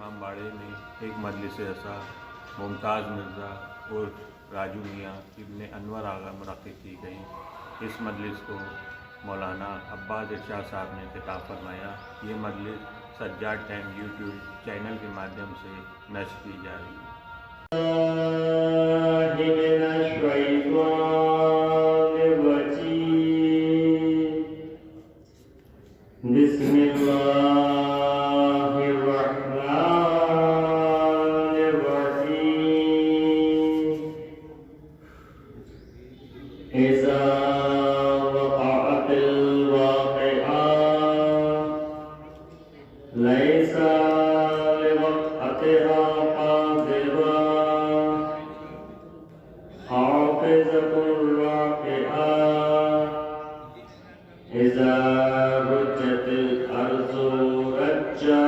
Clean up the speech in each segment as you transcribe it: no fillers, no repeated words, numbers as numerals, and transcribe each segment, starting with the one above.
امام باڑے میں ایک مجلس ایسا ممتاز مرزا اور راجو میاں ابن انور آغا منعقد کی گئی۔ اس مجلس کو مولانا عباس ارشاد صاحب نے خطاب فرمایا۔ یہ مجلس سجاد ٹائم یوٹیوب چینل کے مادھیم سے نشر کی جا رہی ہے۔ بسم اللہ إذا وقعت الواقعة ليس لوقعتها كاذبة حافظة الواقعة إذا رجت الأرض رجا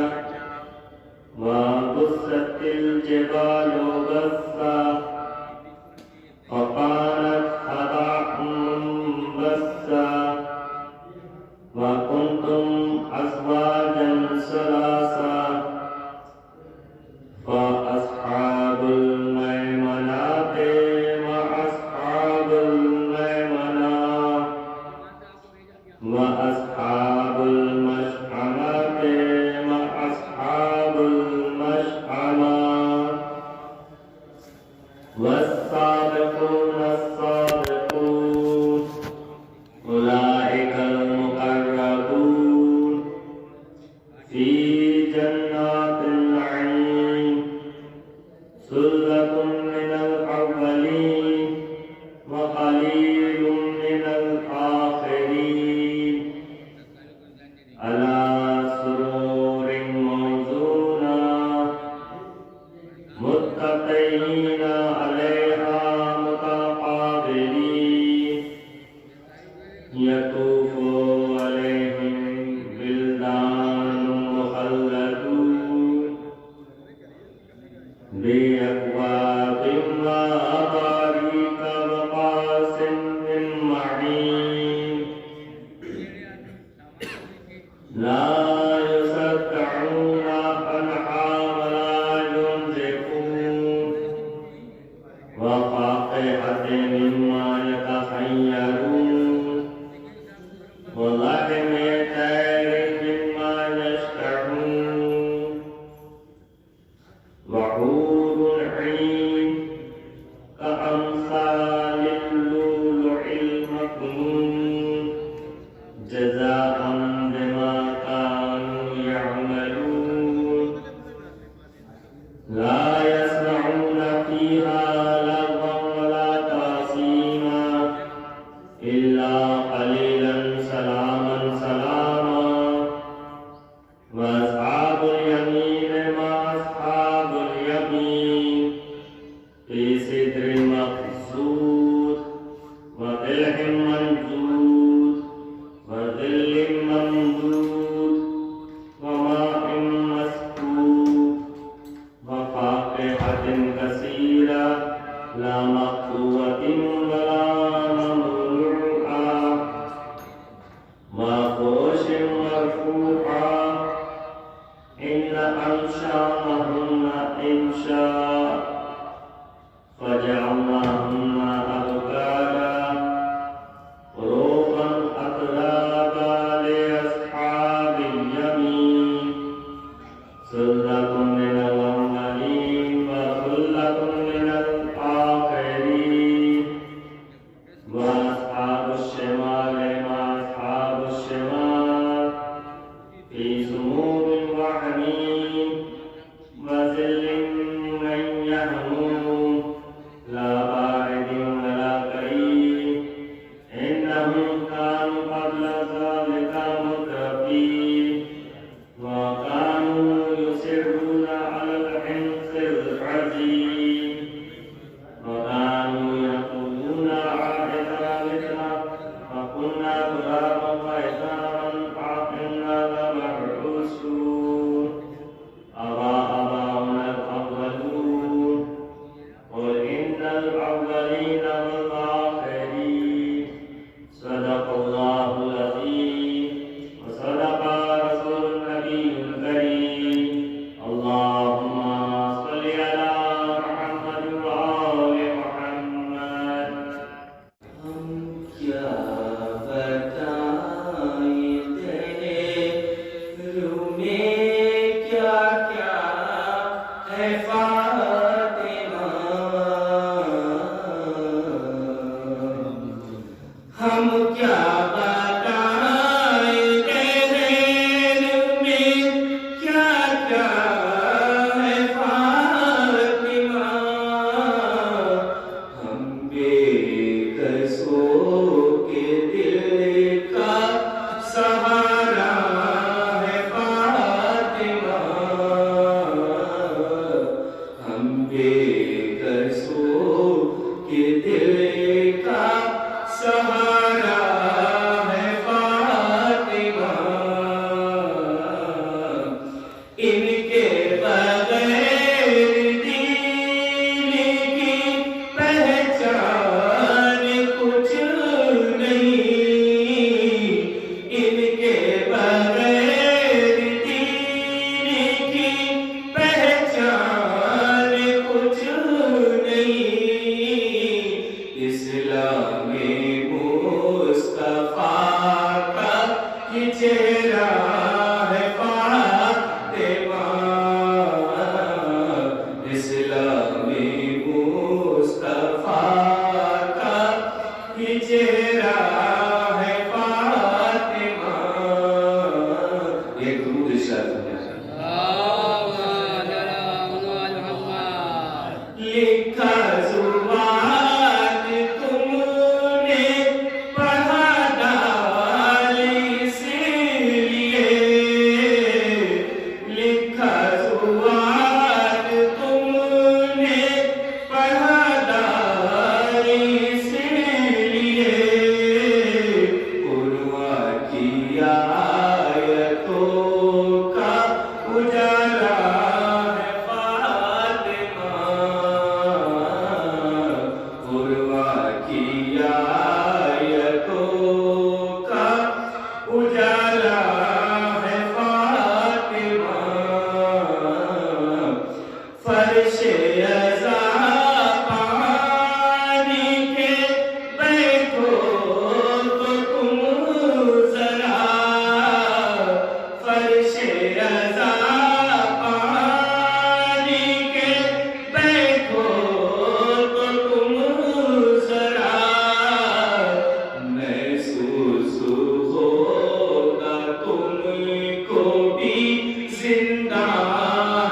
وبست الجبال بسا فقالت وكنتم أزواجا ثلاثا فأصحاب الميمنة وأصحاب الميمنة وأصحاب المشأمة وأصحاب المشأمة والسابقون السابقون أولئك المقربون في جنات النعيم ثلة من الأولين وقليل من الآخرين على سرور موضونة متكئين عليها متقابلين يطوف عليهم بلدان مخلدون بأكواب وأباريق وكأس من معين لا يصدعون عنها ولا ينزفون وفاكهة مما يتخيرون ولحم طير مما يشتهون وحور عين كأمثال اللؤلؤ المكنون جزاء بما كانوا يعملون لا يسمعون فيها لغوا ولا تأثيما إلا قليلا سلاما سلاما کسوں کے دل کا سہارا ہے فاطمہ، ہم بے کسوں کے دل کا سہارا ہے فاطمہ، ان کے بغیر دین کی پہچان کچھ نہیں، ان کے بغیر دین کی پہچان کچھ نہیں، اسلام مصطفیٰ کا یہ چہرہ ہے فاطمہ، اسلام مصطفیٰ کا یہ چہرہ ہے فاطمہ، ایک درود ارشاد لکھا زبان تم نے پڑھا ڈال اس لیے، لکھا زبان تم نے پڑھا ڈال اس لیے، قرآن کی آیتوں کا اجالا ہے فاطمہ، قرآن کی آیتوں کا اجالا ہے فاطمہ، فرش ازا پانی کے بیٹھو تو تم ذرا، فرش ازا پانی کے بیٹھو تو تم ذرا، محسوس ہوگا تم کو بھی زندہ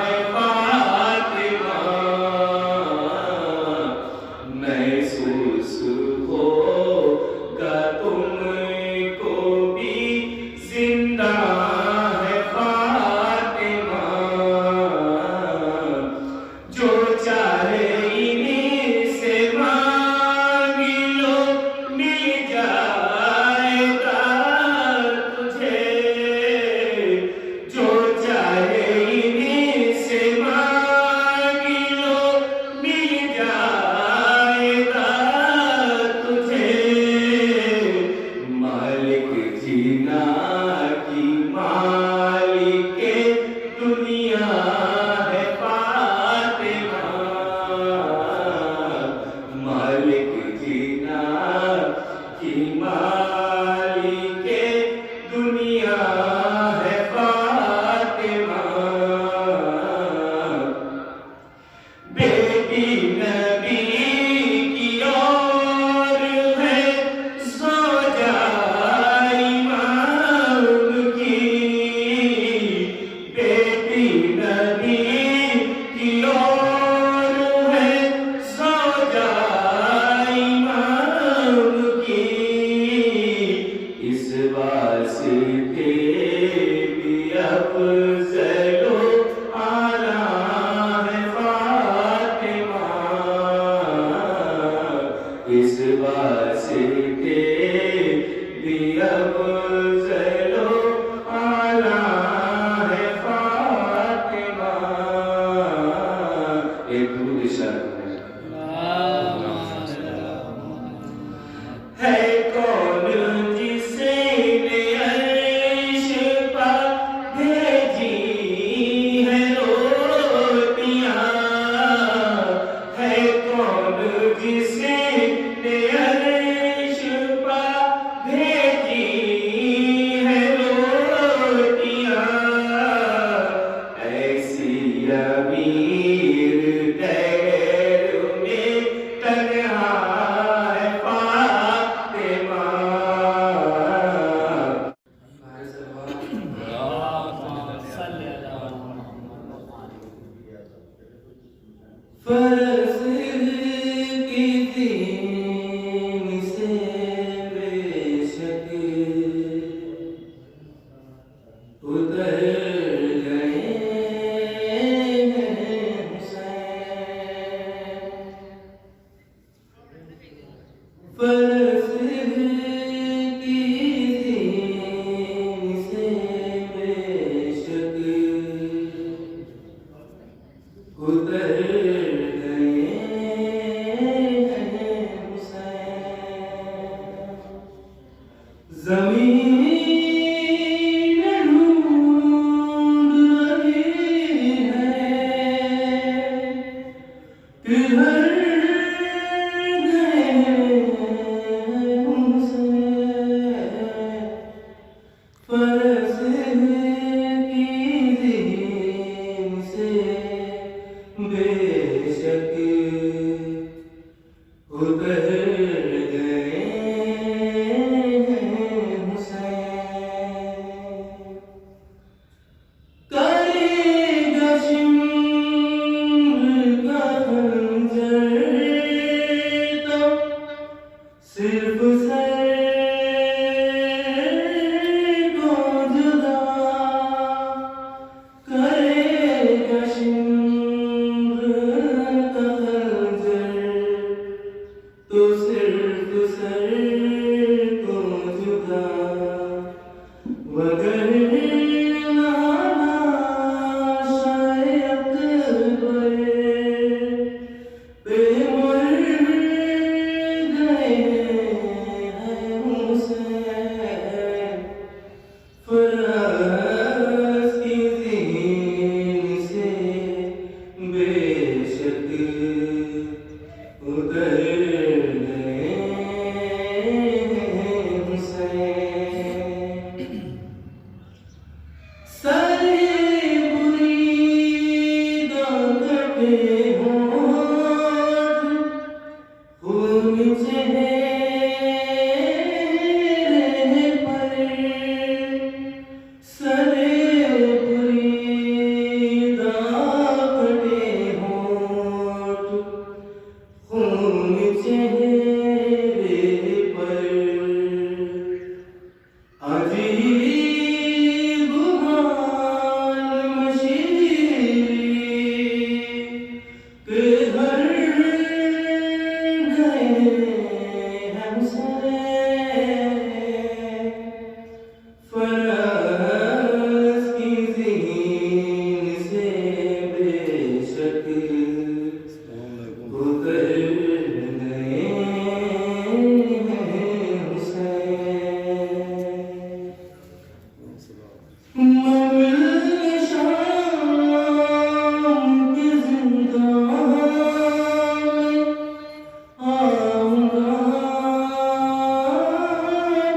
ہے فاطمہ، محسوس ہوگا تم کو بھی زندہ ہے فاطمہ، جو چاہے انہیں سے مانگ لو مل جائے گا تجھے، جو چاہے انہیں سے مانگ لو مل جائے گا تجھے، مالک جینا کی مالک دنیا ہے فاطمہ، مالک جینا کی مالک دنیا ہے فاطمہ، بیٹی نبی کی اور ہے زوجہ امام کی، بیٹی نبی کی اور ہے زوجہ امام کی، اس واسطے بھی افضل و اعلیٰ ہے فاطمہ، اس واسطے بھی افضل و اعلیٰ ہے فاطمہ، ایک درود ارشاد ہے کون جسے نے عرش پر بھیجی ہے روٹیاں، ہے کون جسے نے عرش پر بھیجی ہے روٹیاں، ایسی امیر دیر میں تنہا ہے فاطمہ، فرس کی زین سے بے شک اتر گئے ہیں حسین زمین ڈھونڈ رہی ہے کدھر گئے حسین فرس کی زین سے بے شک اتر گئے ہیں حسین کرے گا شمر کا خنجر تو صرف سر کو جدا کرے گا شمر کا خنجر تو صرف سر کو جدا مگر فرس کی زین سے بے شک اتر گئے ہیں حسین سارے بریدہ کٹے ہونٹ خون چہرے پر سارے بریدہ کٹے ہونٹ خون چہرے پر عجیب حال مشیری کے گھر گئے ہم حسین فرس کی زین سے بے شک اتر گئے ہیں حسین ممل شام کے زندان آؤں گا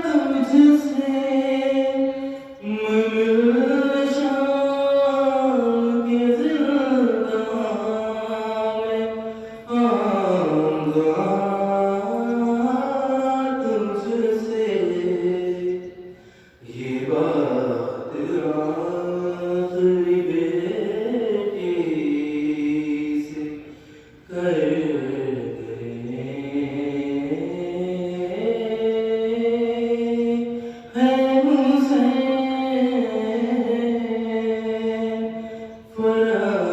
تجھ سے ممل شام کے زندان آؤں گا تجھ سے یہ بات آخری بیٹی سے کر گئے ہیں حسین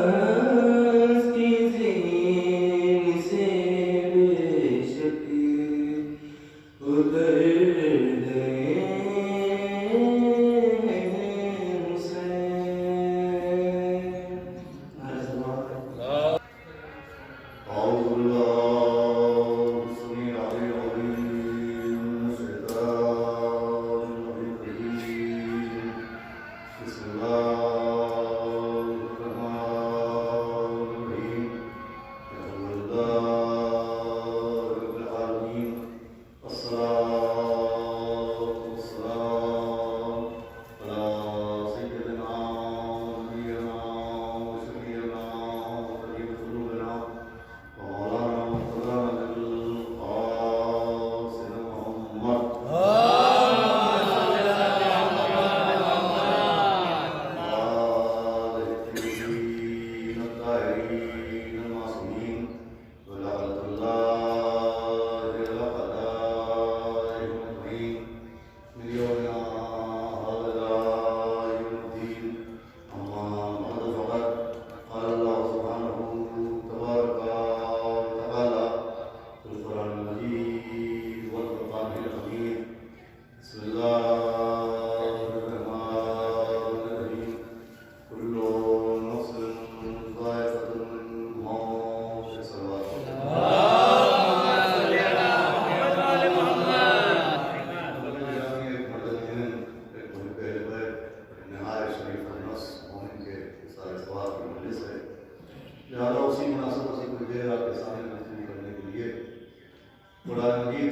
فرس کی زین سے بے شک اتر گئے ہیں حسین أعوذ بالله السميع العليم من الشيطان الرجيم بسم الله الرحمن الرحيم الحمد لله رب العالمين والصلاة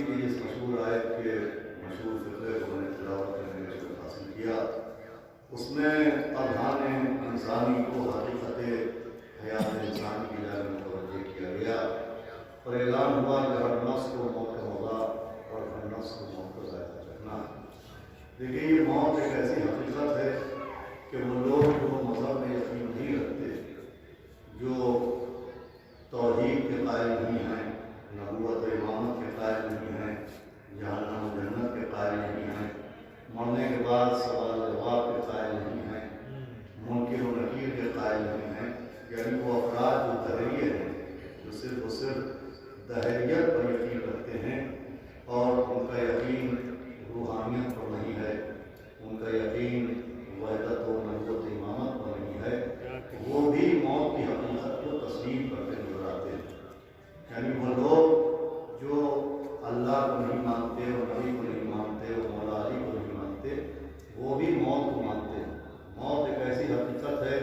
की इस मशहूर आयत के मशहूर फिक्रे को मैंने तिलावत करने का शौक़ हासिल किया, उसमें अज़हान इंसानी को हकीकत हयात इंसान की जानिब मुतवज्जह किया गया और ऐलान हुआ कि हर नफ्स को मौत का मौका और हर नफ्स को मौत का ज़ायका चखना। देखिए, ये मौत एक ऐसी हकीकत है कि वो लोग जो मज़हब में यकीन नहीं रखते, जो तौहीद के कायल नहीं हैं, नबूवत इमामत के कायल नहीं हैं, जहन्नम और जन्नत के कायल नहीं हैं, मरने के बाद सवाल जवाब के कायल नहीं हैं, मुनकिर और नकीर के कायल नहीं हैं, यानी वो अफराद जो दहरिये हैं, जो सिर्फ दहरियत पर यकीन रखते हैं और उनका यकीन रूहानियत पर नहीं है, उनका यकीन वहदत और नबूवत इमामत पर नहीं है, वो भी मौत की हकीकत को तस्लीम करते नजर आते हैं। यानी वो लोग जो अल्लाह को नहीं मानते और नबी को नहीं मानते और मौला अली को नहीं मानते, वो भी मौत को मानते हैं। मौत एक ऐसी हकीकत है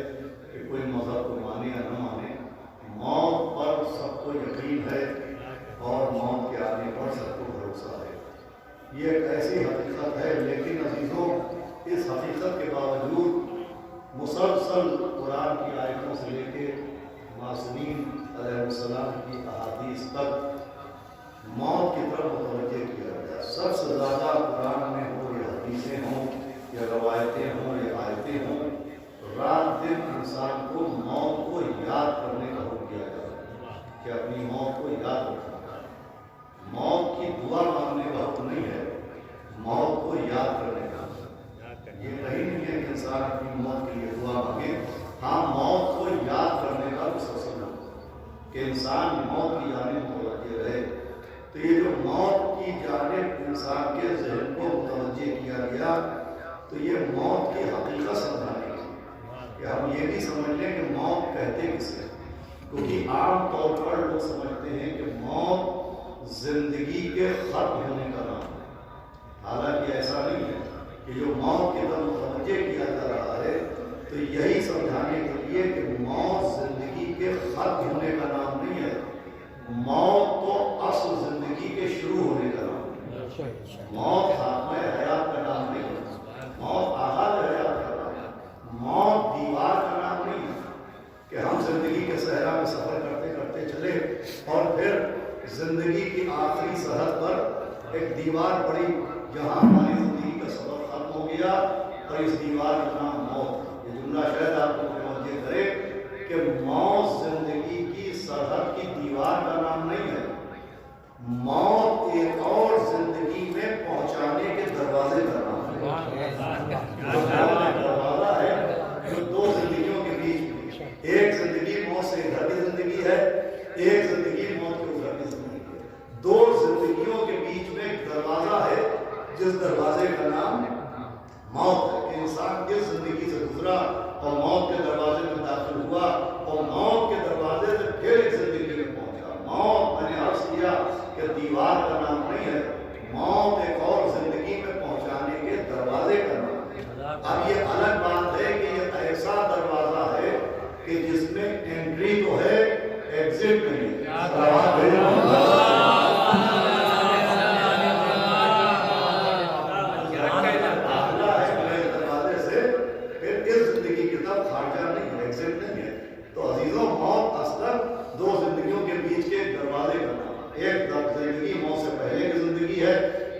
कि कोई मज़हब को माने या न माने, मौत पर सबको यकीन है और मौत के आने पर सबको भरोसा है। ये एक ऐसी हकीकत है, लेकिन अजीज़ों, इस हकीकत के बावजूद मुसलसल कुरान की आयतों से लेके मासूमीन अलैहिस्सलाम की अहादीस तक मौत की तरफ मुतवज्जह किया गया। सबसे ज़्यादा कुरान में हो या हदीसें हों या रवायतें हों या आयतें हों, रात दिन इंसान को मौत को याद करने का हुक्म दिया जाता है कि अपनी मौत को याद रखना। मौत की दुआ मांगने का हुक्म नहीं है, मौत को याद करने का। ये कहीं नहीं है कि इंसान अपनी मौत के लिए दुआ मांगे। हाँ, मौत को याद करने का मुसलसल कि इंसान मौत की जानिब मुतवज्जह रहे। तो ये जो मौत की जानिब इंसान के ज़हन को मुतवज्जह किया गया, तो ये मौत की हकीकत समझाने की कि हम ये भी समझ लें कि मौत कहते किसे, क्योंकि आम तौर पर लोग समझते हैं कि मौत जिंदगी के खत्म होने का नाम है। हालांकि ऐसा नहीं है कि जो मौत की तरफ मुतवज्जह किया जा रहा है, तो यही समझाने के लिए कि मौत जिंदगी के खत्म होने का नाम नहीं है। मौत तो असल जिंदगी के शुरू होने का नाम है। मौत खात्मे हयात का नाम नहीं है, मौत आगाज़ हयात का नाम है। मौत दीवार का नाम नहीं है कि हम जिंदगी के सहरा में सफर करते करते चले और फिर जिंदगी की आखिरी सरहद पर एक दीवार पड़ी जहां हमारी जिंदगी का सफर खत्म हो गया और इस दीवार का नाम मौत। ये जुमला शायद आपको मुतवज्जह करे कि मौत जिंदगी की सरहद की दीवार का नाम नहीं है। मौत एक और जिंदगी में पहुंचाने के दरवाजे का नाम है। दरवाजा है जो दो जिंदगियों के बीच, एक जिंदगी मौत से इधर की जिंदगी है, एक जिंदगी मौत के उधर की जिंदगी है। दो जिंदगियों के बीच में एक दरवाजा है जिस दरवाजे का नाम मौत है। इंसान किस जिंदगी से गुजरा और मौत के दरवाजे में दाखिल हुआ और मौत के दरवाजे से फिर एक जिंदगी में पहुंचा। मौत, मैंने अर्ज किया कि दीवार का नाम नहीं है, मौत एक और जिंदगी में पहुंचाने के दरवाजे का नाम है। अब ये अलग बात है कि ये ऐसा दरवाजा है कि जिसमें एंट्री तो है, एग्जिट नहीं है। तो अजीजों, मौत असल दो जिंदगियों के बीच के दरवाजे का नाम। एक जिंदगी मौत से पहले की जिंदगी है,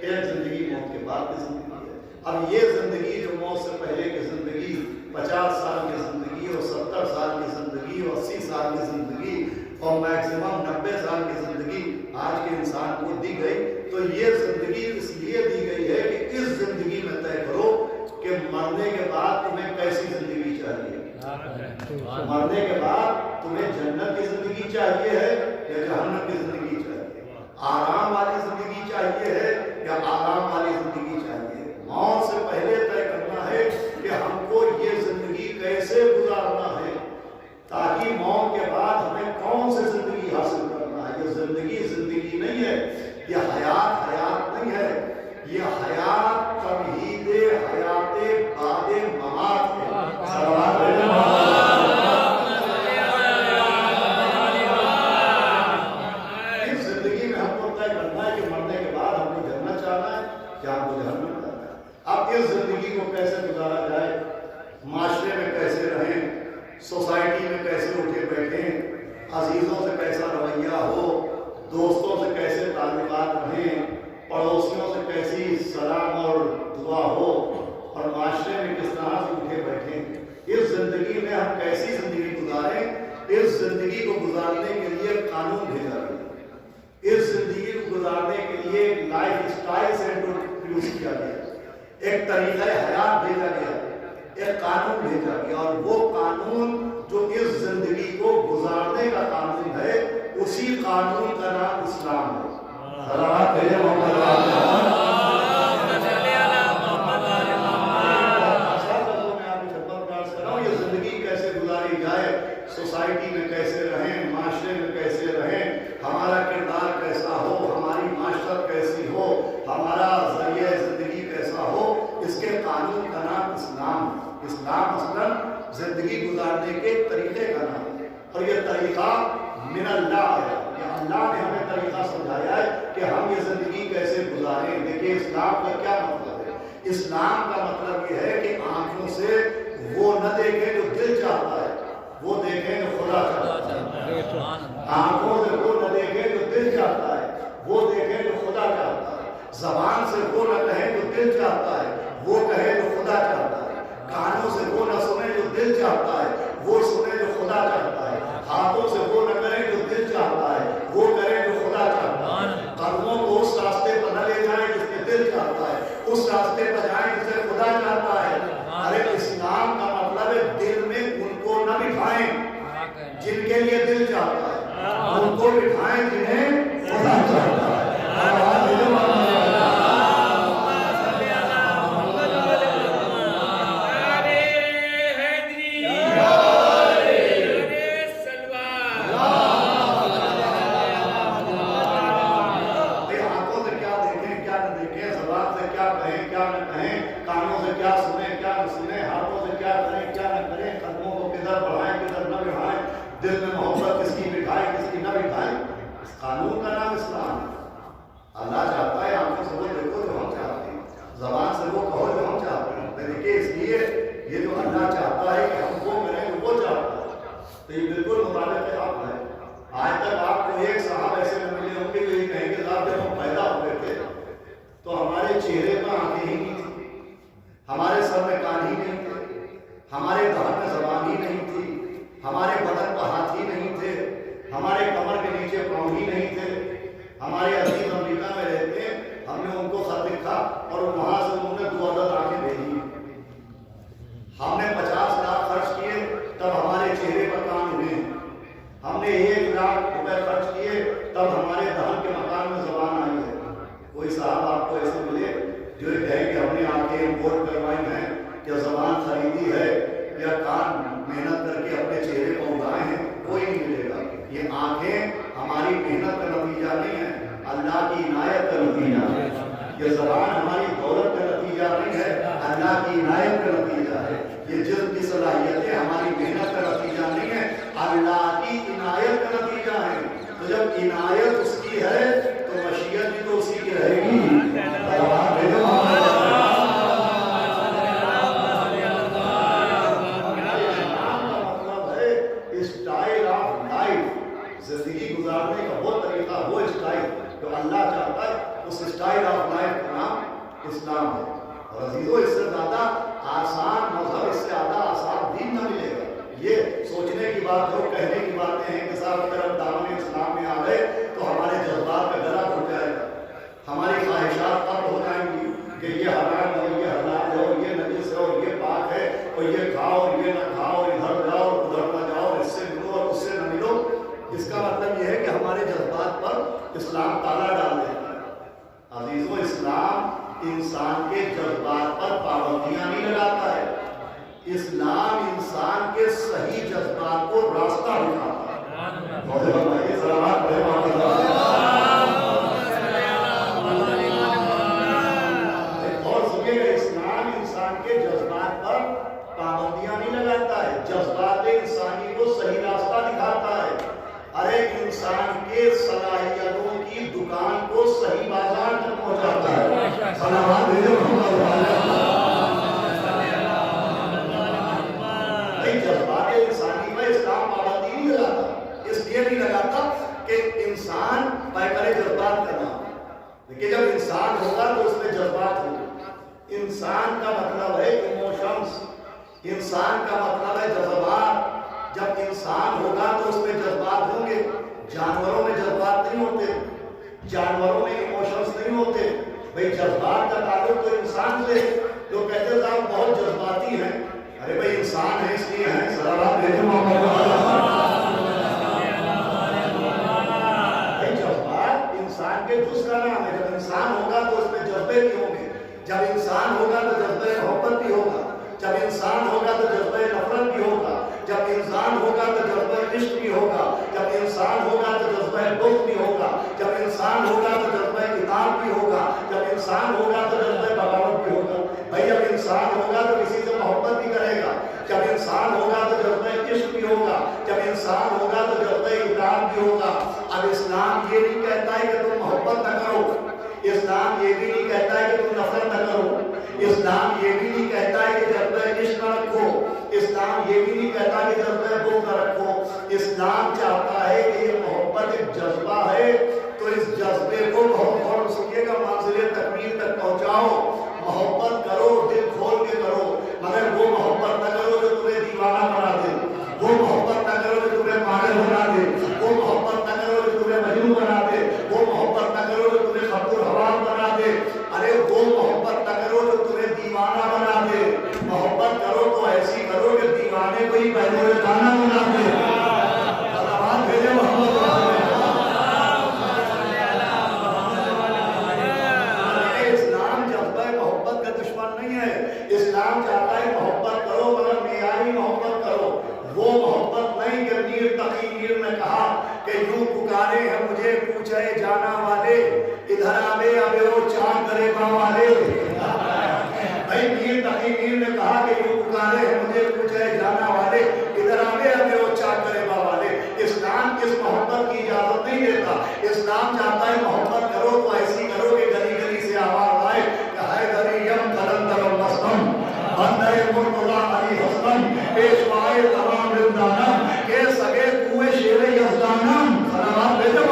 एक जिंदगी मौत के बाद की जिंदगी है। अब ये जिंदगी जो मौत से पहले की जिंदगी 50 साल की जिंदगी और 70 साल की जिंदगी और 80 साल की जिंदगी और मैक्सिमम 90 साल की जिंदगी आज के इंसान को दी गई, तो ये जिंदगी इसलिए दी गई है कि इस जिंदगी में तय करो कि मरने के बाद तुम्हें कैसी जिंदगी चाहिए। मरने के बाद तुम्हें जन्नत की जिंदगी चाहिए है या जहन्नम की जिंदगी चाहिए, आराम वाली जिंदगी चाहिए है या आराम वाली जिंदगी चाहिए। मौत से पहले तय करना है कि हमको ये जिंदगी कैसे गुजारना है, ताकि मौत के बाद हमें कौन सी जिंदगी हासिल करना है। ये जिंदगी जिंदगी नहीं है, ये हयात हयात नहीं है, ये हयात तमहीदे हयाते बादे ममात है। इस जिंदगी में हमको तय करना है कि मरने के बाद इस जिंदगी को कैसे गुजारा जाए, माशरे में कैसे रहें, सोसाइटी में कैसे उठे बैठें, अजीजों से कैसा रवैया हो, दोस्तों से कैसे ताल्लुकात रहें, पड़ोसियों से कैसी सलाम और दुआ हो, और माशरे में किस तरह से उठे बैठें। इस जिंदगी में हम कैसी जिंदगी गुजारें, इस जिंदगी को गुजारने के लिए कानून भेजा गया, इस जिंदगी को गुजारने के लिए लाइफ स्टाइल से इंट्रोड्यूस किया गया, एक तरीका हयात भेजा गया, एक कानून भेजा गया, और वो कानून जो इस जिंदगी को गुजारने का कानून है, उसी कानून का नाम इस्लाम है। ये जिंदगी कैसे गुजारी जाए, सोसाइटी में कैसे रहें, माशरे में कैसे रहें, हमारा किरदार कैसा हो, हमारी माशरत कैसी हो, हमारा ज़रिया ज़िंदगी कैसा हो, इसके कानून का नाम इस्लाम है। इस्लाम असलन ज़िंदगी गुजारने के तरीके का नाम है, और ये तरीका मिन अल्लाह है। अल्लाह ने हमें तरीका समझाया है कि हम ये ज़िंदगी कैसे गुजारें। देखिए इस्लाम का क्या मतलब है। इस्लाम का मतलब ये है कि आँखों से वो न देखें जो दिल चाहता है, वो देखें जो खुदा चाहता है। आँखों से वो न देखें जो दिल चाहता है, वो देखें जो खुदा चाहता है। ज़बान से वो न कहें जो दिल चाहता है, वो कहे जो खुदा चाहता है। कानों से वो न सुने जो दिल चाहता है, वो सुने जो खुदा चाहता है। हाथों से वो न करें जो दिल चाहता है, वो करें जो खुदा चाहता है। कदमों को उस रास्ते पर न ले जाएं जिसके दिल चाहता है, उस रास्ते पर जाएं जिसे खुदा चाहता है। अरे इस्लाम का मतलब है दिल में उनको न बिठाएं जिनके लिए दिल चाहता है, उनको बिठाएं जिन्हें खुदा चाहता है। दिल में मोहब्बत किसकी बिठाए किसकी न बिठाए, इस कानून का नाम इस्लाम है। अल्लाह चाहता है आंखों से वो देखो जो हम चाहते हैं, जबान से वो कहो जो हम चाहते हैं। देखिए इसलिए ये जो अल्लाह चाहता है कि हम वो करें जो वो चाहता है, तो ये बिल्कुल मुताबिक आप है। आज तक आपको एक साहब ऐसे न मिले होंगे जो ये कहेंगे साहब जब हम पैदा हुए थे तो हमारे चेहरे पर आंखें ही नहीं थी, हमारे सर में कान ही नहीं थे, हमारे दांत में जबान ही नहीं थी, हमारे बदन पर हाथ ही नहीं थे, हमारे कमर के नीचे पाँव ही नहीं थे। हमारे अजीज अमेरिका में रहते हैं, हमने उनको खत लिखा और वहां से उन्होंने 2 अदद आंखें भेजी। हमने 50 लाख खर्च किए तब हमारे चेहरे पर कान हुए। हमने 1 लाख रुपए खर्च किए तब हमारे दहन के मकान में जबान आई है। कोई साहब आपको ऐसे मिले जो कहे कि हमने आंखें इम्पोर्ट करवाई हैं या जबान खरीदी है या कान मेहनत करके अपने चेहरे को उगाए हैं, कोई नहीं मिलेगा। ये आंखें हमारी मेहनत का नतीजा नहीं है, अल्लाह की इनायत का नतीजा है। ये ज़बान हमारी दौलत का नतीजा नहीं है, अल्लाह की इनायत का नतीजा है। ये जिस्म की सलाहियतें हमारी मेहनत का नतीजा नहीं है, अल्लाह की इनायत का नतीजा है। तो जब इनायत उसकी है तो मशीयत भी तो उसी की रहेगी। जिंदगी गुजारने का वो तरीका, वो स्टाइल जो अल्लाह चाहता है, उस स्टाइल ऑफ लाइफ का नाम इस्लाम है। और अजीजों इससे ज्यादा आसान मजहब, इससे ज्यादा आसान दीन न मिलेगा। ये सोचने की बात हो, कहने की बातें हैं कि साहब अगर हम दामन इस्लाम में आ गए तो हमारे जज्बात का गला घुट जाएगा, हमारी ख्वाहिशात कम हो जाएंगी कि ये हराम है, ये हलाल है, ये नजीस है, और ये पाक है, और ये खाओ और ये न खाओ, इधर जाओ उधर न जाओ, इससे मिलो और उससे न मिलो। इसका मतलब यह है कि हमारे जज्बात पर इस्लाम ताला डाल देता है। अजीजों इस्लाम इंसान के जज्बात पर पाबंदियां नहीं लगाता है, इस्लाम इंसान के सही जज्बात को रास्ता दिखाता है। और सुनिएगा, इस्लाम इंसान के जज्बात पर पाबंदियां नहीं लगाता है, जज्बात इंसानी को सही रास्ता दिखाता है। अरे इंसान के सलाहियतों की दुकान को सही बाजार तक पहुंचाता है। होगा तो उसमें जज्बात होंगे। इंसान का मतलब है इमोशंस, इंसान का मतलब है जज्बात। जब इंसान होगा तो उसमें जज्बात होंगे। जानवरों में जज्बात नहीं होते, जानवरों में इमोशंस नहीं होते। भाई जज्बात का ताल्लुक तो इंसान से। लोग कहते हैं साहब बहुत जज्बाती हैं, अरे भाई इंसान है इसलिए है। सलावत भेजो भाई, जज्बात इंसान के जुज़ का नाम है। जब इंसान होगा तो उसमें जज्बे भी होंगे, जब इंसान होगा तो जज्बे मोहब्बत भी होगा, जब इंसान होगा तो जज्बे नफरत भी होगा, जब इंसान होगा तो जज्बे इश्क भी होगा, जब इंसान होगा तो जज्बे बुग़्ज़ भी होगा, जब इंसान होगा तो जज्बे इताअत भी होगा, जब इंसान होगा तो जज्बे बगावत भी होगा। भाई जब इंसान होगा तो किसी से मोहब्बत भी करेगा, जब इंसान होगा तो जज्बे इश्क भी होगा, जब इंसान होगा तो जज्बे इताअत भी होगा। अब इस्लाम ये नहीं कहता है कि तुम मोहब्बत न करो, इस्लाम ये भी नहीं कहता है कि तुम नफरत न करो, इस्लाम ये भी नहीं कहता है कि जज्बे इश्क न रखो, इस्लाम ये भी नहीं कहता कि जज्बे बुग़्ज़ न रखो। इस्लाम चाहता है कि ये मोहब्बत एक जज्बा है, तो इस जज्बे को बहुत गौर से सुनिएगा, मंज़िल तकमील तक पहुंचाओ। मोहब्बत करो, दिल खोल के करो, मगर वो मोहब्बत न करो जो तुम्हें दीवाना बना दे, वो मोहब्बत न करो जो तुम्हें पागल बना दे, वो मोहब्बत न करो जो तुम्हें मजनून बना दे, वो मोहब्बत न करो जो तुम्हें खब्बुल हवाम बना दे। अरे वो मोहब्बत न करो जो तुम्हें दीवाना बना दे। मोहब्बत करो तो ऐसी करो कि दीवाने को ही पहले गाना बना दे। सलावत भेजे मोहम्मद। इस्लाम चाहता है मोहब्बत करो मगर मेयारी मोहब्बत करो। वो मोहब्बत नहीं कि मीर तकी मीर ने कहा कि यूं पुकारे हैं मुझे पूछे जाना वाले, इधर आवे अबे वो चांद गरेबा वाले। भाई मीर तकी मीर ने कहा कि यूं पुकारे हैं मुझे पूछे जाना वाले, इधर आवे अबे वो चांद गरेबा वाले। इस्लाम इस मोहब्बत की इजाजत नहीं देता। इस्लाम चाहता है मोहब्बत करो तो ऐसी करो कि गली गली से आवाज आए कि हैदरी यम कलंदर मस्तम बंदे मुर्तजा अली हसन पेशवाए तमाम रिंदानम के सगे कुएं शेरे यज़दानम। सलावत भेजो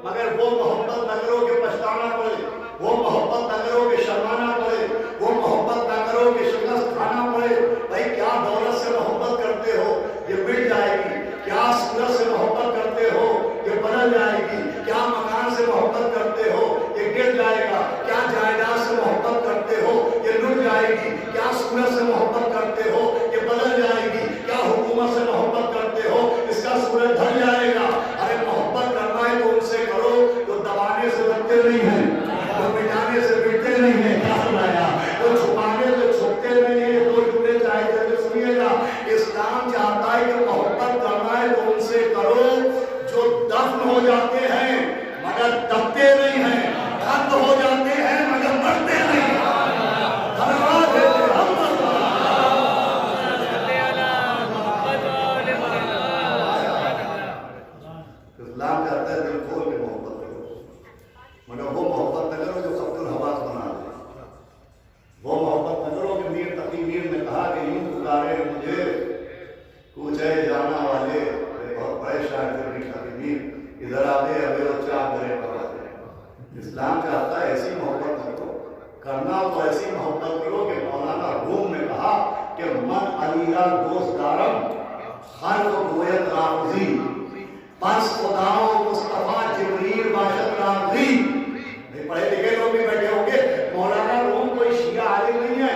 मगर वो मोहब्बत न करो कि पछताना पड़े, वो मोहब्बत न करो कि शर्माना पड़े, वो मोहब्बत न करो कि शिकस्त खाना पड़े। भाई क्या दौलत से मोहब्बत करते हो ये मिट जाएगी, क्या सूरत से मोहब्बत करते हो ये बदल जाएगी, क्या मकान से मोहब्बत करते हो ये गिर जाएगा, क्या जायदाद से मोहब्बत करते हो ये लुट जाएगी, क्या सूरत से मोहब्बत करते हो ये बदल जाएगी, क्या हुकूमत से मोहब्बत करते हो इसका सूरज ढल जाएगा। अरे मोहब्बत करना है तो उनसे करो जो दबाने से बचते नहीं है, जो मिटाने से मिटते नहीं है, क्या सुनाया, जो छुपाने से छुपते नहीं है, तो जुड़े चाहे जल्दी सुनिएगा। इस्लाम चाहता है कि मोहब्बत करना है तो उनसे करो जो दफन हो जाते हैं मगर दबते नहीं हैं, खत्म हो जाते हैं मगर मरते नहीं। इस्लाम चाहता है दिल खोल के मोहब्बत करो, मगर वो मोहब्बत न करो जो खब्बुल हवास बना दे, वो मोहब्बत न करो कि मीर तकी मीर ने कहा कि यूं पुकारे मुझे पूछे जाना वाले। बहुत बड़े शायर थे मीर तकी मीर, इधर आवे अबे वो चांद गरेबा वाले। इस्लाम चाहता है ऐसी मोहब्बत करो, करना तो ऐसी मोहब्बत करो कि मौलाना रूम ने कहा कि मन अलीरा दोस्त दारम हर गोयत राजी बस खुदाओ मुस्तफा जिब्रील बाशत राजी। पढ़े लिखे लोग भी बैठे होंगे। मौलाना रूम कोई शिया आलिम नहीं है,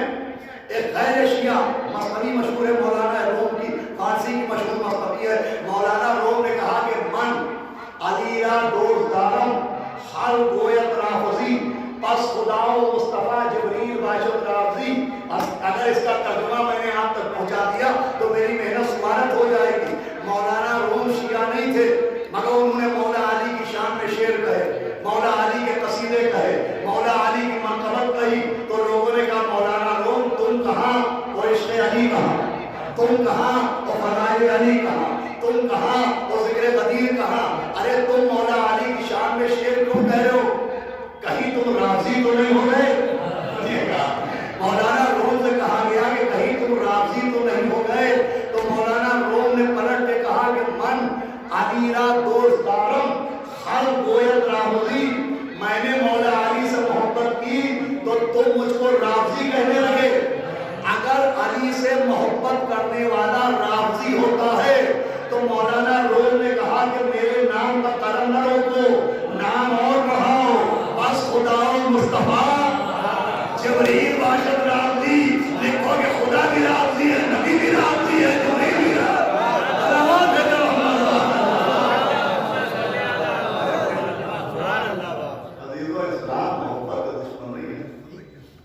एक गैर शिया मसनवी मशहूर है मौलाना रूम की, फारसी की मशहूर मसनवी है। मौलाना रूम ने कहा कि मन अलीरा दोस्त दारम हर गोयत राजी बस खुदाओ मुस्तफा जिब्रील बाशत राजी। अगर इसका तर्जुमा मैंने आप तक पहुंचा दिया तो मेरी मेहनत सुमारत हो जाएगी। मौलाना रूम शिया नहीं थे मगर उन्होंने मौला अली की शान में शेर कहे, मौला अली के कसीदे कहे, मौला अली की मनक़बत कही, तो लोगों ने कहा मौलाना रूम तुम कहाँ और इश्क़ अली कहाँ, तुम कहाँ और फज़ाइल अली कहाँ, तुम कहाँ और ज़िक्र क़दीर कहाँ। अरे तुम मौला अली की शान में शेर क्यों कह रहे हो? कहीं तुम राज़ी तो नहीं हो गए? तुम मुझको राफजी कहने लगे। अगर अली से मोहब्बत करने वाला राफजी होता है तो मौलाना रोज ने कहा कि मेरे नाम पर करम न रोको, नाम और बढ़ाओ, बस खुदा और मुस्तफा जबरील वाशिद राफजी लिखो कि खुदा भी राफजी है, नबी भी राफजी है, जबरील भी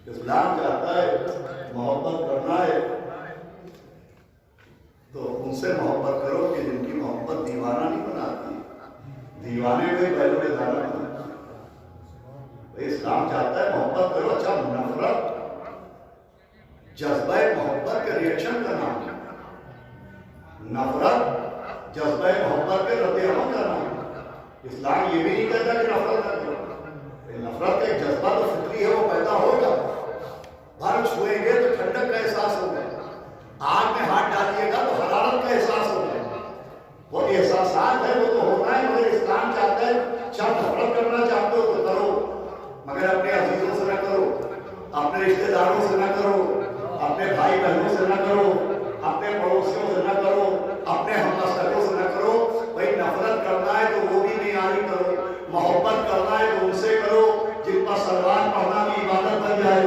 इस्लाम चाहता है मोहब्बत करना है तो उनसे मोहब्बत करो कि जिनकी मोहब्बत दीवाना नहीं बनाती, दीवाने में पहले में जाना नहीं। इस्लाम चाहता है मोहब्बत करो। अच्छा, नफरत जज्बा मोहब्बत के रिएक्शन का नाम है, नफरत जज्बा मोहब्बत के रद्द अमल का नाम है। इस्लाम ये भी नहीं कहता कि नफरत न करो। नफरत का एक जज्बा तो फितरी है, वो पैदा होगा। भर छुएंगे तो ठंडक का एहसास होगा, आग में हाथ डालिएगा तो हरारत का एहसास होगा। वो एहसास है, वो तो होता है। मगर इस्लाम चाहता है जब नफरत करना चाहते हो तो करो, मगर अपने अजीजों से न करो, अपने रिश्तेदारों से न करो, अपने भाई बहनों से न करो, अपने पड़ोसियों से न करो, अपने हमनस्लों से न करो। भाई नफरत करना है तो वो भी नियारी करो, मोहब्बत करना है तो उनसे करो जिन पर सलवार पढ़ना भी इबादत बन जाए,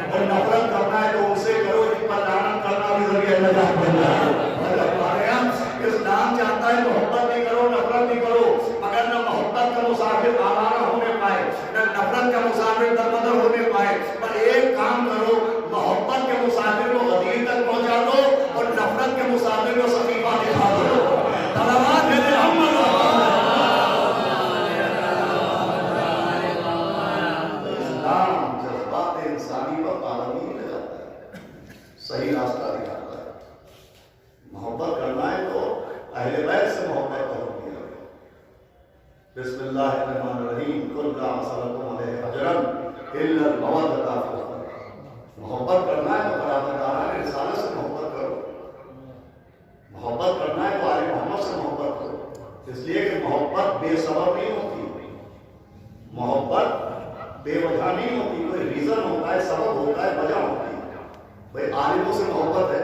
और नफरत करना है तो उनसे करो जिन पर लानत करना भी जरिया नजात बन जाए। इस्लाम चाहता है मोहब्बत भी करो, नफरत भी करो, मगर न मोहब्बत का मुसाफिर आवारा होने पाए, न नफरत का मुसाफिर दरबदर होने पाए। पर एक काम करो, मोहब्बत के मुसाफिर को गदीर तक पहुंचा दो और नफरत के मुसाफिर को सकीफा दिखा दो। धन्यवाद मेरे सही रास्ता दिखाता है। मोहब्बत करना है तो अहले बैत से मोहब्बत करो। बिस्मिल्लाहिर्रहमानिर्रहीम, कुल ला असलकुम अलैहि अजरन इल्ला मवद्दता फिल क़ुरबा। मोहब्बत करना है तो बराबरदारान रिसालत से मोहब्बत करो। मोहब्बत करना है तो आले मोहम्मद से मोहब्बत करो, इसलिए कि मोहब्बत बेसबब नहीं होती, मोहब्बत बेवजह नहीं होती। कोई रीजन होता है, सबब होता है, वजह होती है। भाई आलिमों से मोहब्बत है,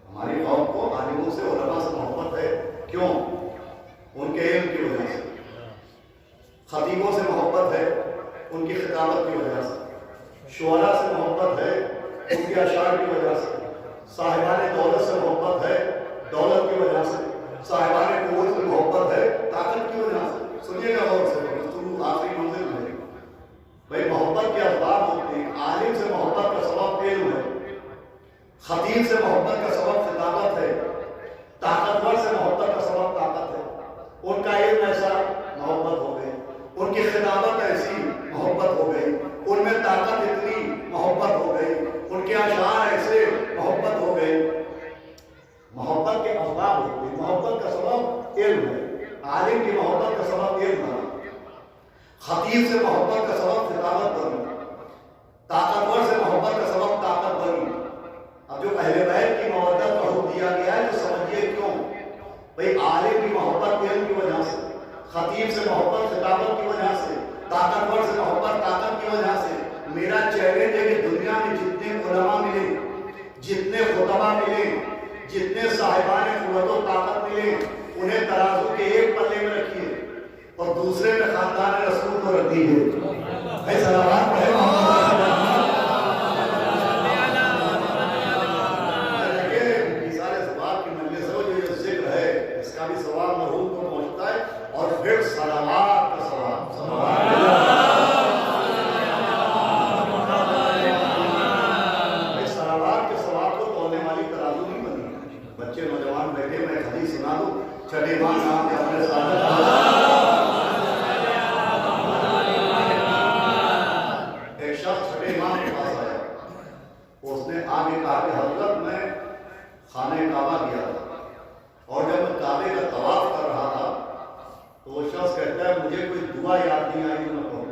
हमारी कौम को आलिमों से, उलमा से मोहब्बत है। क्यों? उनके इल्म की वजह से। खतीबों से मोहब्बत है, उनकी खिताबत की वजह से। शुअरा से मोहब्बत है, उनके अशार की वजह से। साहिबान दौलत से मोहब्बत है, दौलत की वजह से। साहिबान कुव्वत से मोहब्बत है, ताकत की वजह से। सुनिएगा गौर से, आखिरी मंजिल में भाई मोहब्बत के असबाब होते हैं। आलिम से मोहब्बत का सबब इल्म है, खतीब से मोहब्बत का सबब खिताबत है, ताकतवर से मोहब्बत का सबब ताकत है। उनका इल्म ऐसा मोहब्बत हो गई, उनकी खिताबत ऐसी मोहब्बत हो गई, उनमें ताकत इतनी मोहब्बत हो गई, उनके अशार ऐसे मोहब्बत हो गई। मोहब्बत के असबाब होते हैं। मोहब्बत का सबब इल्म है, आलिम की मोहब्बत का सबब इल्म है, खतीब से मोहब्बत का सबब खिताबत बनी, ताकतवर से मोहब्बत का सबब ताकत बनी। अब जो अहले बैत की मवद्दत का हुक्म दिया गया है तो समझिए क्यों। भाई आलिम की मोहब्बत इल्म की वजह से, खतीब से मोहब्बत खिताबत की वजह से, ताकतवर से मोहब्बत ताकत की वजह से। मेरा चैलेंज है कि दुनिया में जितने उलमा मिले, जितने खुतबा मिले, जितने साहिबान कुव्वत व ताकत मिले, उन्हें तराजू के एक पल्ले में रखिए और दूसरे में खानदान रसूल को रख दीजिए। भाई सलावत पढ़े इसका भी सवाब मरहूम को पहुंचता है। और फिर सलावत का सवाब, सलावत के सवाब को तोलने वाली तराजू नहीं बनी। बच्चे नौजवान बैठे, मैं हदीस सुना दूं। छठे माह नाम के अपने साथ एक शख्स छठे माह के पास आया, उसने आगे कहा कि हजरत मैं खाने काबा गया था और जब मैं काबे का तवाफ कर रहा था तो वो शख्स कहता है मुझे कोई दुआ याद नहीं आई तो मैं कहूँ।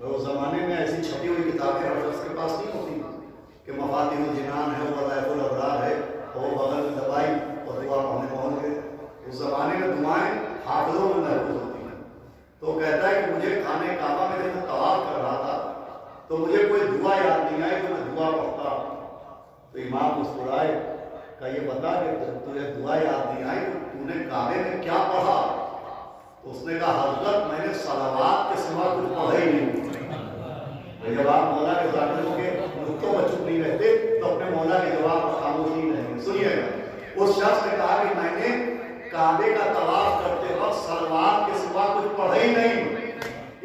उस जमाने में ऐसी छपी हुई किताबें हर शख्स के पास नहीं होती कि मफातिहुल जिनान है, वज़ाइफुल अबरार है, और बगल में दवाई और दुआ पढ़ने पहुँच गए। उस जमाने में दुआएं हाफिज़ों में महफूज होती हैं। तो कहता है कि मुझे खाने काबा में जब मैं तवाफ कर रहा था تو مجھے کوئی دعا یاد نہیں آئی تو میں دعا پڑھتا. تو امام مسکرائے کہ یہ بتا کہ تجھے دعا یاد نہیں آئی تو نے کعبے میں کیا پڑھا؟ تو اس نے کہا حضرت میں نے صلوات کے سوا کچھ پڑھا ہی نہیں. جب آپ مولا کے ذاکروں کے نقطوں پر چپ نہیں رہتے تو اپنے مولا کے جواب پر خاموشی نہیں رہیں. سنیے گا اس شخص نے کہا کہ میں نے کعبے کا طواف کرتے وقت صلوات کے سوا کچھ پڑھا ہی نہیں.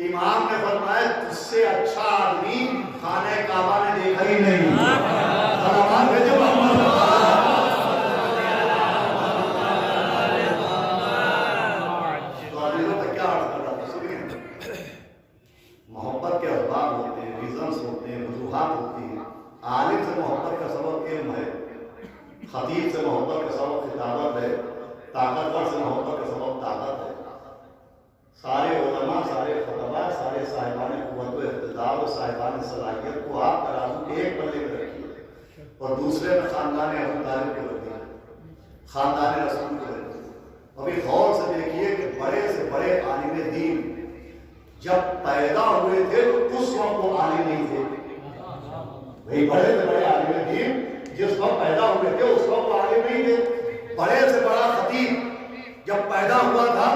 امام نے فرمایا تجھ سے اچھا آدمی خانہ کعبہ نے دیکھا ہی نہیں. صلوات بھیجو محمد. تو عزیزوں کا کیا عرض کر رہا تھا؟ سنیے محبت کے اسباب ہوتے ہیں، ریزنس ہوتے ہیں، وجوہات ہوتی ہیں. عالم سے محبت کا سبب علم ہے، خطیب سے محبت کا سبب خطابت ہے، طاقتور سے محبت کا سبب طاقت ہے. سارے علماء، سارے خطباء، سارے صاحبان قوت و اقتدار و صاحبان صلاحیت کو آپ ترازو کے ایک پلے میں رکھیے اور دوسرے میں خاندان ابو طالب کو رکھیے، خاندان رسول کو رکھیے. ابھی غور سے دیکھیے کہ بڑے سے بڑے عالم دین جب پیدا ہوئے تھے تو اس وقت وہ عالم نہیں تھے. بھئی بڑے سے بڑے عالم دین جس وقت پیدا ہوئے تھے اس وقت وہ عالم نہیں تھے. بڑے سے بڑا خطیب جب پیدا ہوا تھا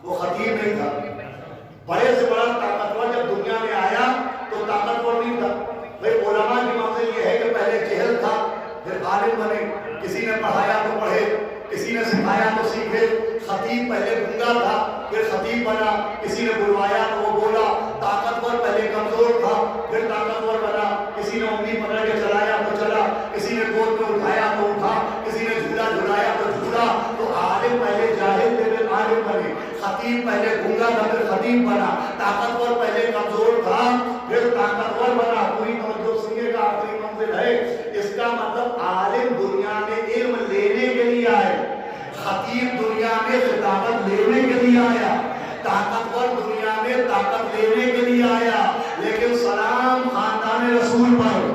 وہ خطیب نہیں تھا. بڑے سے بڑا طاقتور جب دنیا میں آیا تو طاقتور نہیں تھا. بھئی علماء کی منزل یہ ہے کہ پہلے جہل تھا پھر عالم بنے. کسی نے پڑھایا تو پڑھے، کسی نے سکھایا تو سیکھے. خطیب پہلے گنگا تھا پھر خطیب بنا. کسی نے بلوایا تو وہ بولا. طاقتور پہلے کمزور تھا پھر طاقتور بنا. کسی نے انگلی پکڑ کے چلایا تو چلا، کسی نے گود میں اٹھایا تو اٹھا، کسی نے جھولا جھلایا تو جھولا. تو عالم پہلے جاہل تھے پھر عالم بنے. خطیب پہلے گنگا تھا پھر خطیب بنا. طاقتور پہلے کمزور تھا پھر طاقتور بنا. پوری توجہ سنیے گا، آخری منزل ہے. اس کا مطلب عالم دنیا میں علم لینے کے لیے آئے، خطیب دنیا میں خطابت لینے کے لیے آیا، طاقتور دنیا میں طاقت لینے کے لیے آیا. لیکن سلام خاندان رسول پر،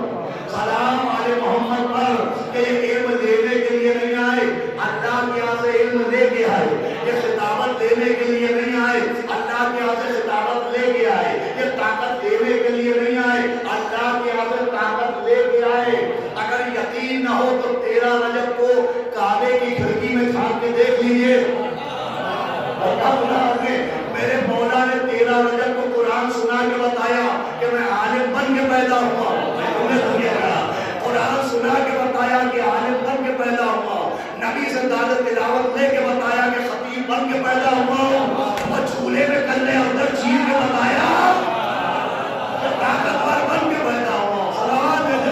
سلام آل محمد پر کہ یہ علم لینے کے لیے نہیں آئے، اللہ کے یہاں سے علم لے کے آئے. یہ خطابت لینے کے لیے نہیں آئے، اللہ کے یہاں سے خطابت لے کے آئے. یہ طاقت لینے کے لیے نہیں آئے، اللہ کے یہاں سے طاقت لے کے آئے. اگر یقین نہ ہو تو 13 رجب کو کعبے کی کھڑکی میں جھانک کے دیکھ لیجئے. میرے مولا نے 13 رجب کو قرآن سنا کے بتایا کہ میں عالم بن کے پیدا ہوا. قرآن سنا کے بتایا کہ عالم بن کے پیدا ہوا. نبی سے دعوت تلاوت لے کے بتایا کہ خطیب بن کے پیدا ہوا. اور جھولے میں کلے اندر چیر کے بتایا کہ طاقتور بن کے پیدا ہوا. سلام ہے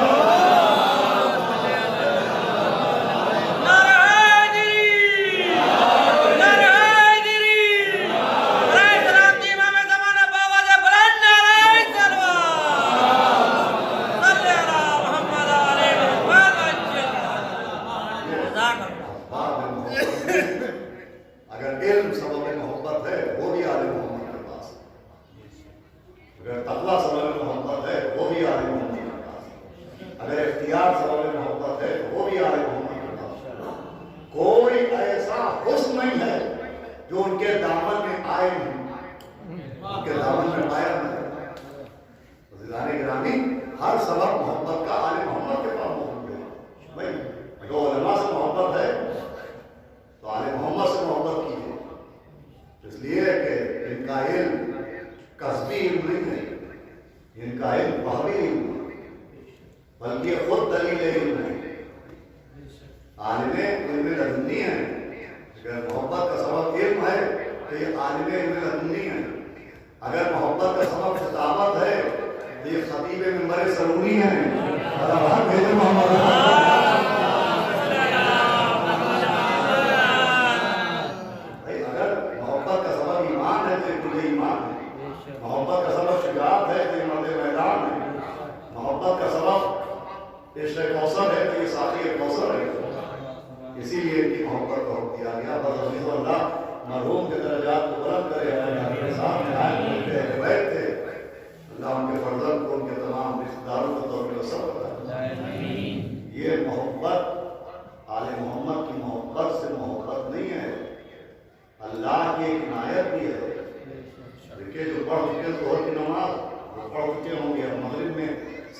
پڑھ چکے ظہر کی نماز، وہ پڑھ چکے ہوں گے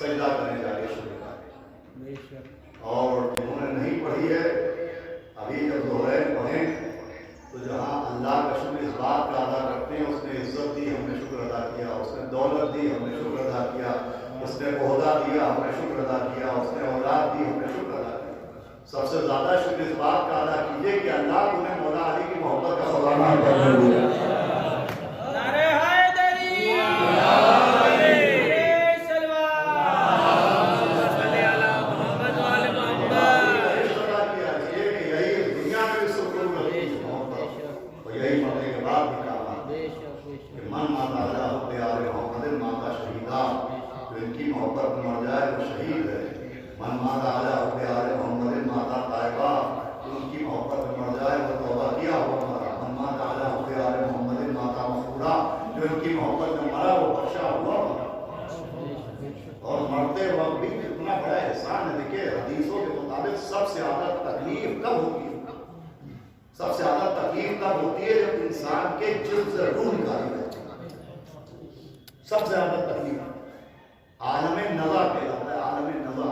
सजदा करें, जाके शुक्र करें। और जिन्होंने नहीं पढ़ी है, अभी जब दोहराइन पढ़ें तो जहाँ अल्लाह का शुक्र इस बात का अदा करते हैं, उसने इज्जत दी, हमने शुक्र अदा किया, उसने दौलत दी, हमने शुक्र अदा किया, उसने ओहदा दिया, हमने शुक्र अदा किया, उसने औलाद दी, हमने शुक्र अदा किया। सबसे ज्यादा शुक्र इस बात का अदा कीजिए कि अल्लाह तुम्हें मौला अली की मोहब्बत का सवाल कर दिया। उनकी मोहब्बत में मरा वो बख्शा हुआ और मरते वक्त भी कितना बड़ा एहसान है। देखिए हदीसों के मुताबिक सबसे ज्यादा तकलीफ कब होती है? सबसे ज्यादा तकलीफ तब होती है जब इंसान के जिस्म से रूह निकाली जाती है। सबसे ज्यादा तकलीफ आलमे नज़ा कहलाता है। आलमे नज़ा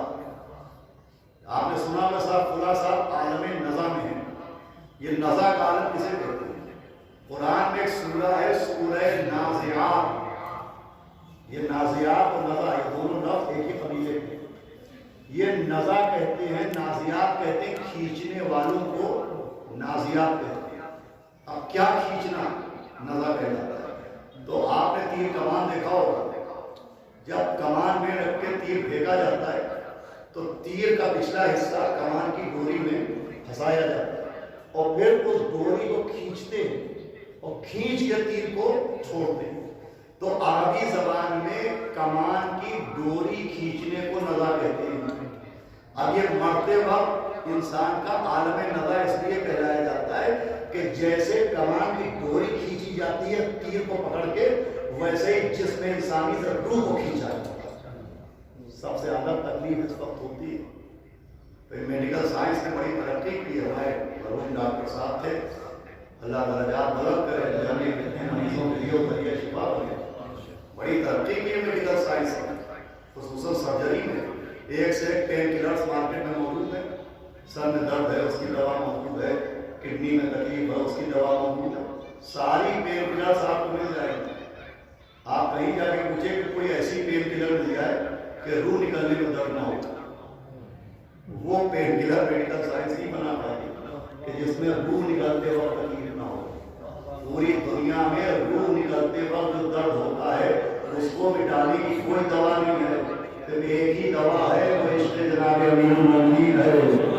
आपने सुना होगा साहब, खुला साहब आलमे नज़ा में है। ये नज़ा का आलम किसे कहते हैं? कुरान में एक सूरा है, सूरह नाज़ियात। ये नाज़ियात और नज़ा ये दोनों लफ्ज़ एक ही कबीले के। ये नज़ा कहते हैं, नाज़ियात कहते हैं खींचने वालों को नाज़ियात कहते हैं। अब क्या खींचना नज़ा कहलाता है? तो आपने तीर कमान देखा होगा, जब कमान में रख के तीर फेंका जाता है तो तीर का पिछला हिस्सा कमान की डोरी में फंसाया जाता है और फिर उस डोरी को खींचते हैं और खींच के तीर को छोड़ते हैं। तो अरबी जबान में कमान की डोरी खींचने को नज़ा कहते हैं। अब ये मरते वक्त इंसान का आलम नज़ा इसलिए कहलाया जाता है कि जैसे कमान की डोरी खींची जाती है तीर को पकड़ के, वैसे ही जिसमें इंसानी से रूह को खींचा जाता है। सबसे ज्यादा तकलीफ इस वक्त होती है। तो मेडिकल साइंस ने बड़ी तरक्की की। हमारे मरहूम डॉक्टर साहब थे, अल्लाह दर्जात बुलंद करे, जाने कितने मरीजों के लिए जरिए शिफा बने। बड़ी तरक्की की है मेडिकल साइंस में, खुसूसन सर्जरी में। एक से एक पेन किलर्स मार्केट में मौजूद है। सर में दर्द है, उसकी दवा मौजूद है। किडनी में तकलीफ है, उसकी दवा मौजूद है। सारी पेन किलर्स आपको मिल जाएगी। आप कहीं जाके पूछे कि कोई ऐसी पेन किलर मिल जाए कि रूह निकलने में दर्द ना हो, वो पेन किलर मेडिकल साइंस ही बना पाती कि जिसमें रूह निकलते वक्त तकलीफ ना हो। पूरी दुनिया में रूह निकलते वक्त जो दर्द होता है उसको मिटाने की कोई दवा नहीं है, सिर्फ एक ही दवा है, वो इश्क़ जनाब अमीरुल मोमिनीन है।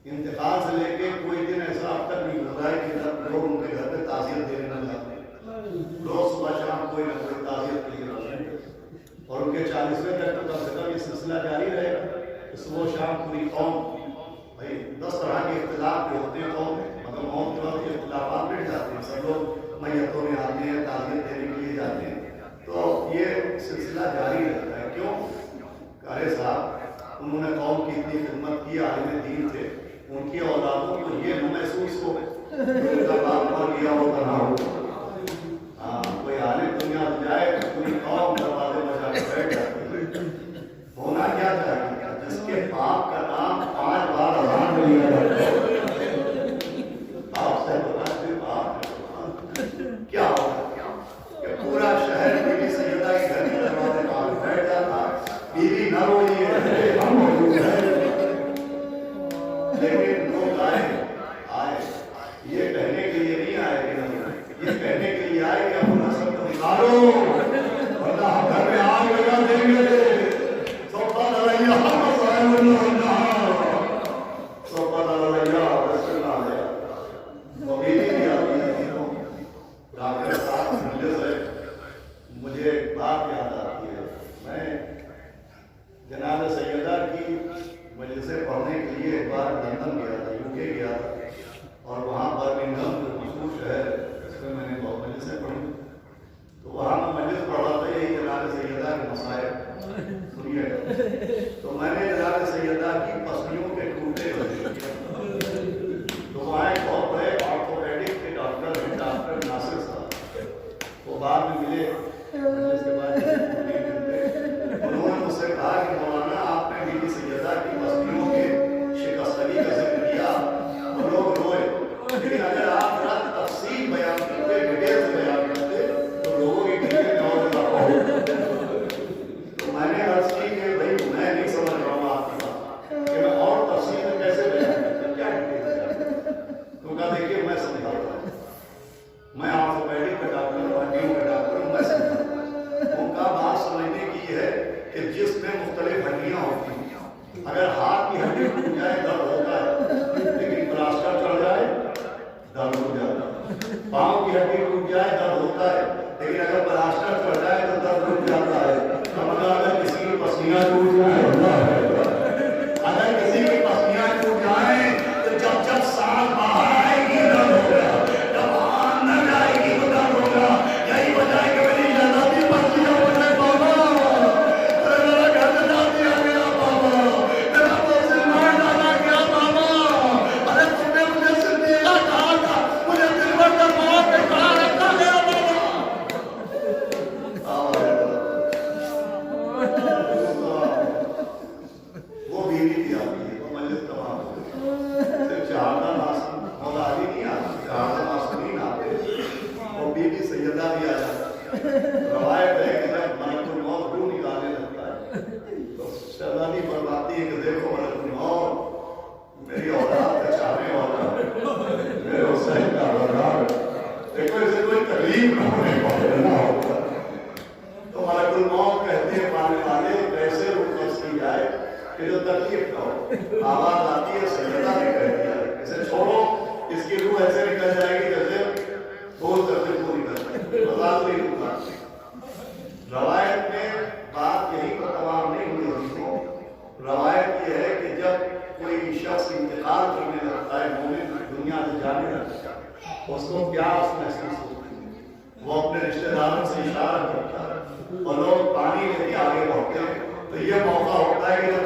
इंतकाल से लेके कोई दिन ऐसा अब तक नहीं होता है कि जब लोग उनके घर पे ताज़ियत देने न जाते। रोज सुबह शाम कोई ना कोई ताज़ियत के लिए जाते हैं और उनके 40वें तक तो कम से कम ये सिलसिला जारी रहेगा। सुबह शाम पूरी कौम, भाई 10 तरह के इख्तिलाफ भी होते हैं कौम में, मगर मौत के वक्त इख्तिलाफात मिट जाते हैं। सब लोग मैयतों में आते हैं, ताज़ियत देने के लिए जाते हैं, तो ये सिलसिला जारी रहता है। क्यों? अरे साहब उन्होंने कौम की इतनी खिदमत की, आलिम दीन थे, उनकी औलादों को ये न महसूस हो उनका बाप मर गया होता ना हो। हाँ, कोई आलिम दुनिया में जाए तो पूरी कौम दरवाजे में जाकर बैठ जाती है। होना क्या चाहिए? जिसके बाप का नाम 5 बार अज़ान में लिया जाता है, आपसे बुलाते बाप क्या होगा कि पूरा शहर मेरी सैयदा के घर के दरवाजे पर تو میں نے جناب سیدہ کی پسلیوں کے ٹوٹے تو وہاں ایک بہت بڑے آرتھوپیڈک کے ڈاکٹر ہیں، ڈاکٹر ناصر صاحب، وہ بعد میں ملے، اس کے بعد انہوں نے مجھ سے کہا کہ مولانا آپ نے بی بی سیدہ کی پسلیوں کے شکستگی کا ذکر کیا، وہ لوگ روئے، لیکن اگر آپ ذرا تفصیل بیان کرتے، ڈیٹیل سے بیان کرتے تو لوگوں کی دل میں نوز ہو۔ تو میں نے عرض کی کہ بھائی میں نہیں سمجھ رہا ہوں آپ کی بات کہ میں اور تفصیل میں کیسے بیان کرتا، کیا ڈیٹیل؟ تو کہا دیکھیے میں سمجھاتا ہوں، میں آرتھوپیڈک کا ڈاکٹر ہوں، ہڈیوں کا ڈاکٹر ہوں، میں سمجھاتا ہوں۔ ان کا بات سمجھنے کی یہ ہے کہ جس میں مختلف ہڈیاں ہوتی ہیں، اگر ہاتھ کی ہڈی ٹوٹ جائے درد ہوتا ہے، لیکن پلاسٹر چڑھ جائے درد ہو جاتا ہے، پاؤں کی ہڈی ٹوٹ جائے درد ہوتا ہے، لیکن اگر پلاسٹر چڑھ جائے تو درد ہو جاتا ہے۔ اگر کسی کی پسلیاں ٹوٹ جائیں، اگر کسی کی پسلیاں ٹوٹ جائیں تو جب جب سانس باہر آئے گی درد ہوگا، جب اندر جائے گی تو درد ہوگا۔ یہی وجہ ہے کہ میری شہزادی پسلیاں بولے بابا میرا گھر جا دیا گیا بابا، میرا پسل مار ڈالا گیا بابا، ارے تم نے مجھے صدیقہ کہا تھا، مجھے دل بھر کر ماں پہ کھڑا رکھا گیا بابا۔ وہ بیوی بھی آتی ہے، وہ مجلس تمام ہو گئی، صرف شہادہ ناصر مولا علی نہیں آتی، شہادہ ناصرین آتے، وہ بیوی سیدہ بھی آ جاتا ہے۔ روایت ہے کہ جب ملک الموت روح نکالنے لگتا ہے تو شہزادی فرماتی ہے کہ دیکھو ملک الموت میری اولاد کا چاہنے والا ہے، میرے حسین کا وزار، دیکھو اسے کوئی تکلیف نہ ہونے والا۔ تو ملک الموت کہتے ہیں پانے والے کیسے روح قبض کی جائے کہ جو تکلیف نہ ہو۔ آواز آتی ہے، سیدہ نے کہہ دیا اسے چھوڑو، اس کی روح ایسے نکل جائے گی جیسے بہت تکلیف کو نکل جائے، مزاج نہیں ہوتا۔ روایت میں بات یہی پر تمام نہیں ہوئی دوستوں، روایت یہ ہے کہ جب کوئی شخص انتقال کرنے لگتا ہے، مومن دنیا سے جانے لگتا ہے، اس کو پیاس محسوس ہوتی ہے، وہ اپنے رشتہ داروں سے اشارہ کرتا ہے اور لوگ پانی لے کے آگے بڑھتے ہیں، تو یہ موقع ہوتا ہے کہ جب